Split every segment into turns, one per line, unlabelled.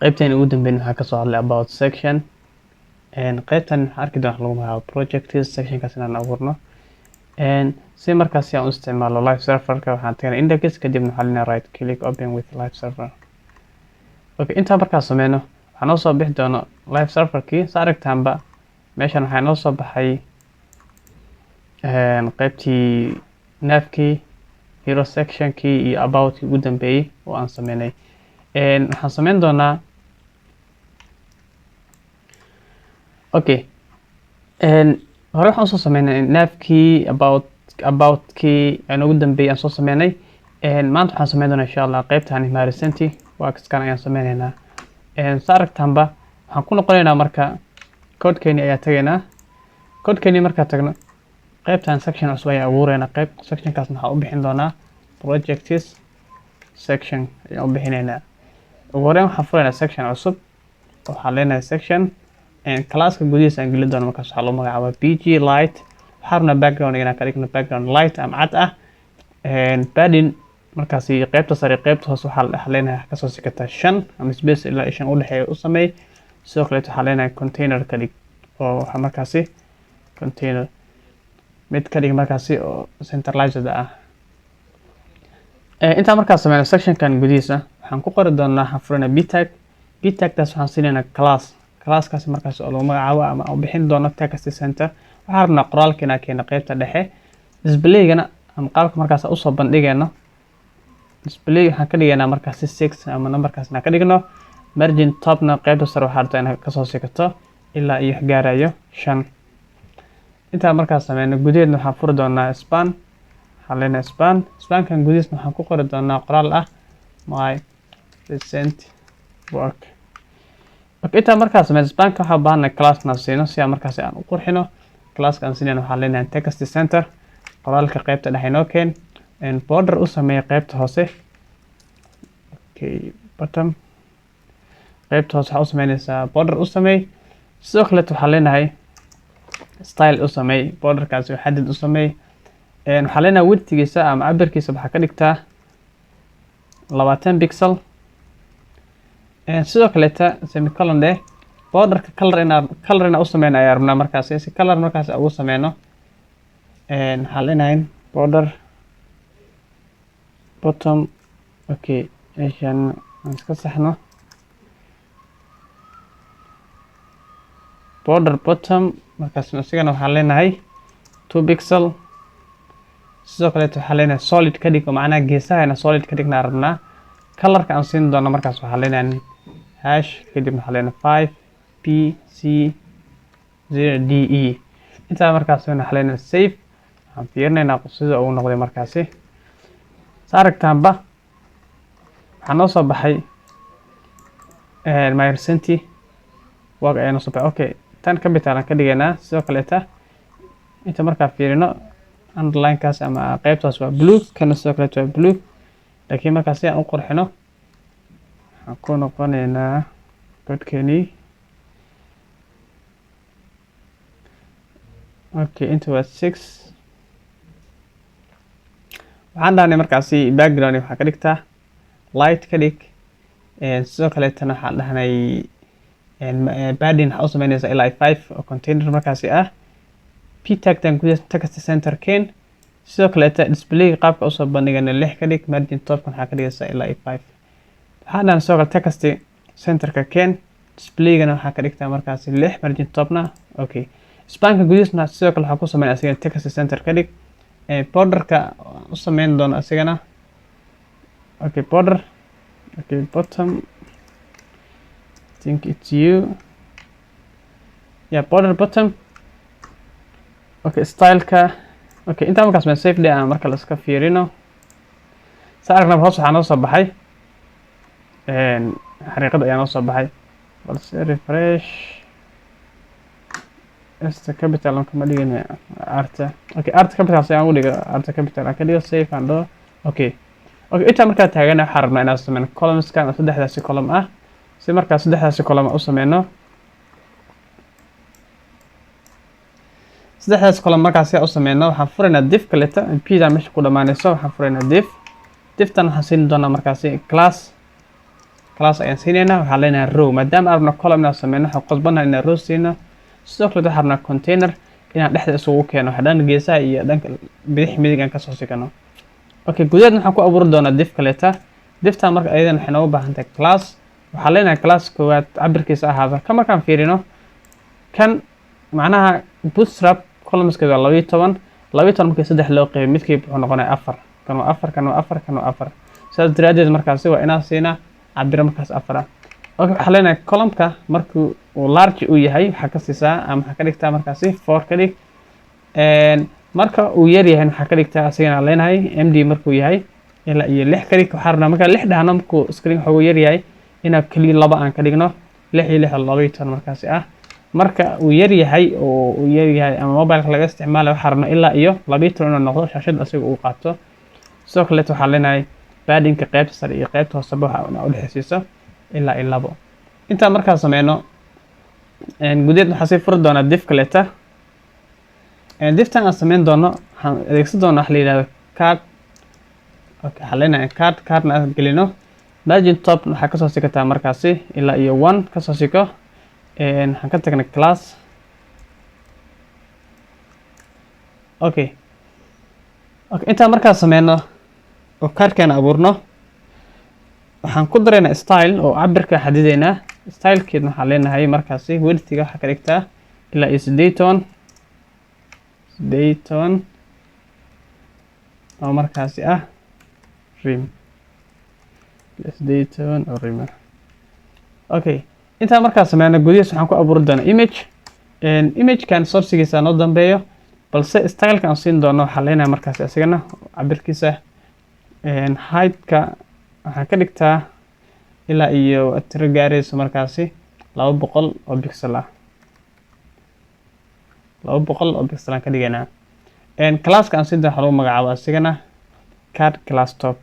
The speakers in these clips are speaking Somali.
qaybtan ugu dambeyn waxaa ka soo hadlay about section qaybtan waxaan arki doonaa lagu magacaabo projects sectionkaas inaan abuurno si markaasi aan u isticmaalo live serverka waxaan tagay index kadibna waxaan leeyahay right click open with live server. Okay, inta markaan sameyno waxaan noo soo bixi doona live serverkii sa aragtaanba meeshan waxaa noo soo baxay qaybtii navkii hero sectionkii iyo aboutkii ugu dambeeyay oo aan sameynay. waxaan sameyn doonaa okay hore waxaan soo sameynay navkii aboutkii aan ugu dambeeyay aan soo sameynay. maanta waxaan sameyn doonaa insha Allah qaybtan imarisenti waa kaskan ayaan sameynaynaa. sa aragtaanba waxaan ku noqonaynaa marka codekeeni ayaa tagaynaa. codekeeni markaa tagno qaybtan section cusub ayaan abuureynaa. qayb sectionkaasna waxaan u bixin doonaa projects section ayaan u bixinaynaa. ugu horreyn waxaan furaynaa section cusub waxaan leenahay section classka gudihiisa aan geli doono markaas waxaa loo magacaabaa pg light. waxaan rabnaa background inaan ka dhigno background light ama cad ah. padding markaasi qaybta sare qaybta hoose waxaa leenahay kasoo sikata 5 ama space ilaa 5 u dhexeeya u sameey. sidoo kale waxaa leenahay container ka dhig oo waxa markaasi container mid ka dhig markaasi oo centralized ah. inta markaas sameyno sectionkan gudihiisa waxaan ku qori doonaa waxaan furana btag taas waxaan siinaynaa classkaas markaas oo lagu magacaabo ama u bixin doono text center. waxaan rabnaa qoraalka inaan keeno qaybta dhexe displaygana ama qaabka markaas usoo bandhigayno display waxaan ka dhigaynaa markaasi 6 ama numberkaas inaan ka dhigno. margin topna qaybta sare waxaa rabtaa inaad kasoo sikato ilaa iyo gaarayo 5. intaa markaas sameyno gudaheedna waxaan furi doonaa span waxaan leenahay spankan gudihiisna waxaan ku qori doonaa qoraal ah my recent work. okay, intaa markaas sameyno spanka waxaa u baahannahay classna siino si aan markaasi aan u qurxino. classka aan siinayna waxaan leenahay text center qoraalka qaybta dhexe inoo keen border u sameeya qaybta hoose. okay, bottom qaybta hoose waxaa u sameynaysaa border u sameey. sidoo kale waxaan leenahay style u sameey borderkaasi xadid u sameey. waxaan leenahay widthgiisa ama cabirkiisa waxaa ka dhigtaa 20 pixel. sidoo kale semicolon dheh borderka color inaan u sameyno ayaa rabnaa markaasi si color markaasi ugu sameyno. waxaan leenahay border bottom. okay, meeshan aan iska saxno border bottom markaas isigana waxaan leenahay 2 pixel. sidoo kale waxaan leenahay solid ka dhig oo macnaha geesahana solid ka dhigna rabnaa. colorka aan siin doono markaas waxaan leenahay hash kadib waxaan leenahay 5 p c 0 d e. intaa markaas waxaan leenahay save. waxaan fiirinaynaa sida uu noqday markaasi sa aragtaanba waxaa noo soo baxay my recent work ayaa noo soo baxay. okay, tan capital aan ka dhigaynaa. sidoo kaleeta inta markaa fiirino underlinekaas ama qaybtaas waa blue kana sidoo kaleeta waa blue laakiin markaas si aan u qurxino waxaan ku noqonaynaa codekeeni. okay, inta waa 6 waxaan dhahnay markaasi background waxaa ka dhigtaa light ka dhig. sidoo kaleetana waxaan dhahnay padding waxaa u sameynaysaa ilaa 5 oo container markaasi ah. ptagtan gudaheeda text center keen. sidoo kaleeta displayga qaabka usoo bandhigana 6 ka dhig. margin topkan waxaa ka dhigaysaa ilaa 5. waxaan dhahnay sidoo kale text centerka keen displaygana waxaa ka dhigtaa markaasi 6 margin topna. okay, spanka gudihiisna sidoo kale waxaa ku sameynaa asigana text center ka dhig. borderka u sameyn doono asigana okay border. okay, bottom I think it's you yeah border bottom. okay, styleka okay intaa markaas ma safe day aan marka la iska fiirino sa aragna hoos waxaa noo soo baxay xariiqada ayaa noo soo baxay balse refresh esta capital aan kama dhigin arta. okay, arta capital ayaan ugu dhigo arta capital aan ka dhigo safe and do. okay, intaa markaa taagana waxaan rabnaa inaan sameyno columnskan oo saddexdaasi column ah. si markaas saddexdaasi column u sameyno saddexdaas column markaas u sameyno waxaan furaynaa div kaleta pda meesha ku dhamaanayso waxaan furaynaa divtan waxaan siin doonaa markaasi class ayaan siinayna waxaan leenahay row maadaama arabna column inaan sameyno waxaan qasbanahay inaan row siino sidoo kale waxaan rabnaa container inaan dhexda isugu keeno dhanka geesaha iyo dhanka bidix midig aan kasoo sigano okay gudaheedna waxaan ku abuuri doonaa div kaleeta divtan marka ayadan waxay noogu baahan tahay class waxaan leenahay class koowaad cabirkiisa ahaada ka markaan fiirino kan macnaha bootstrap columnskeeda waa 12 markii 3 loo qeybay midkiiba wuxuu noqonayaa 4 kan waa 4 kan waa 4 kan waa 4 sidaas daraadeed markaasi waa inaan siinaa cabir markaas 4 okay waxaan leenahay columnka markuu uu large uu yahay waxaa ka siisaa ama waxaa ka dhigtaa markaasi 4 ka dhig marka uu yar yahay waxaa ka dhigtaa asigana leenahay md markuu yahay ilaa iyo 6 ka dhig waxaan rabnaa marka 6 dhahno markuu screen xoogu yar yahay inaan kaliya 2 aan ka dhigno 6 iyo 6 12 markaasi ah marka uu yar yahay oo uu yar yahay ama mobile laga isticmaalo waxaan rabnaa ilaa iyo 12 inuu noqdo shaashada asiga uu qaato sidoo kale waxaan leenahay paddingka qaybta sare iyo qaybta hoose waxa u dhaxaysiiso ilaa iyo 2 inta markaa sameeyno gudaheed waxaan sii furi doonaa div kaleeta divtan aan sameyn doono waxaan adeegsan doonaa wax la yiraahdo card okay waxaan leenahay cardna aan gelino margin top waxaa kasoo sikataa markaasi ilaa iyo 1 kasoo siko waxaan ka tagnay class okay inta markaa sameeyno oo cardkan abuurno waxaan ku dareynaa style oo cabirka xadideynaa stylekeedna waxaan leenahay markaasi widthga waxaa ka dhigtaa ilaa iyo 18 oo markaasi ah rim 18 oo rim okay inta markaa sameeyno gudihiisa waxaan ku abuuri doonaa imagekan sourcegiisa noo dambeeyo balse styleka aan siin doono waxaan leenahay markaasi asigana cabirkiisa heightka waxaan ka dhigtaa ilaa iyo tiro gaarayso markaasi 200 oo pixel ah 200 oo pixel aan ka dhigaynaa classka aan siin doono waxaa lagu magacaabo asigana card class top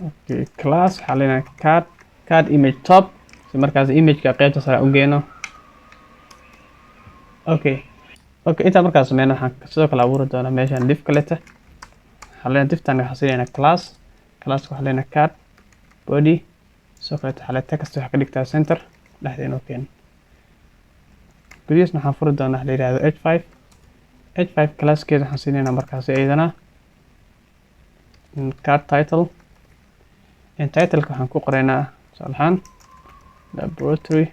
okay class waxaa leenahay card image top si markaasi imageka qaybta sare u geeno okay inta markaas sameeyno waxaan sidoo kale abuuri doonaa meeshan div kaleeta waxaan leenahay divtan waxaan siinaynaa class waxaan leenahay card body sidoo kale waxaa leenahay text waxaa ka dhigtaa center dhexdeena oo keen gudihiisna waxaan furi doonaa la yiraahdo h5 classkeeda waxaan siinaynaa markaasi ayadana card title titleka waxaan ku qoraynaa tusaalahaan laboratory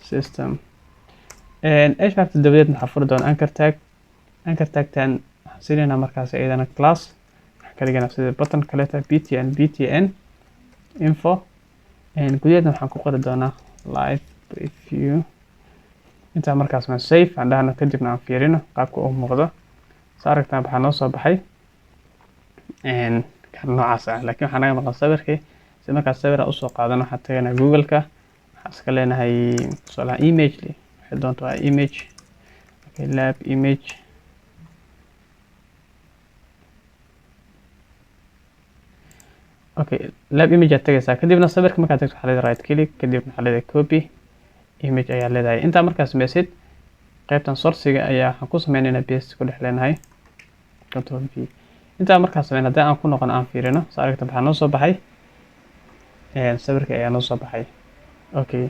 system h5 dabadeed waxaan furi doonaa anchor tagtan waxaan siinaynaa markaasi ayadana class waxaan ka dhiganaa sida button kaleeta btn info gudaheedna waxaan ku qori doonaa live preview intaa markaas ma save aan dhahno kadibna aan fiirino qaabka uu muuqdo saa aragtaan waxaa noo soo baxay kan noocaas ah laakiin waxaa naga maqan sawirkii si markaas sawira usoo qaadano waxaan tagaynaa google-ka waxaan iska leenahay tusaalaha image waxay doonto waa image okay lab image okay lab image aad tagaysaa kadibna sawirka markaad tagto waxaa leedahay right click kadibna waxaa leedahay copy image ayaa leedahay intaa markaas sameysid qaybtan sourciga ayaa waxaan ku sameynaynaa paste ku dhex leenahay control v intaa markaas sameyn haddii aan ku noqon aan fiirino saa aragta waxaa noo soo baxay sawirka ayaa noo soo baxay okay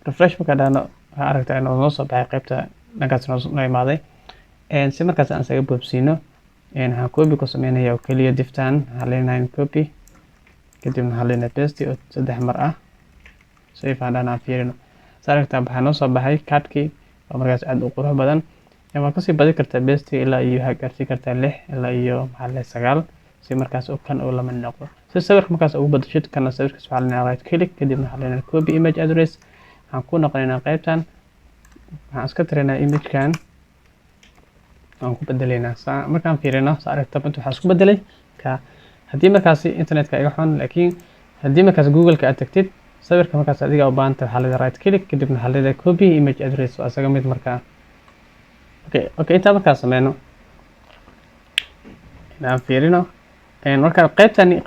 refresh markaa dhahno waxaa aragtaa inuu noo soo baxay qaybta dhankaas noo imaaday si markaas aan isaga boobsiino waxaan copy ku sameynaya oo keliya divtan waxaan leenahay copy kadibna waxaan leenahay paste oo 3 mar ah save aan dhahno aan fiirino saa aragtaa waxaa noo soo baxay cardkii oo markaas aad u qurux badan waa kasii badi kartaa paste ilaa iyo waxaa gaarsiin kartaa 6 ilaa iyo maxaa la 9 si markaas oo kan oo lama noqdo si sawirka markaas ugu badashid kana sawirkaas waxaa leenahay right click kadibna waxaa leenahay copy image address waxaan ku noqonaynaa qaybtan waxaan iska tiraynaa imagekan aan ku bedelaynaa markaan fiirino saa aragta waxaa isku bedelay ka haddii markaasi internetka iga xun laakiin haddii markaas google-ka aad tagtid sawirka markaas adiga u baahanta waxaa leedahay right click kadibna waxaa leedahay copy image address waa isaga mid markaa okay intaa markaas sameyno inaan fiirino markaan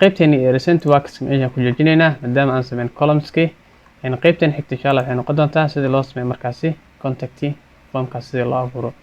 qaybteeni recent works meeshaan ku joojinaynaa maadaama aan sameyn columnskii qaybteen xigta insha allah waxay noqon doontaa sidii loo sameeyo markaasi contact formkaas sidii loo abuuro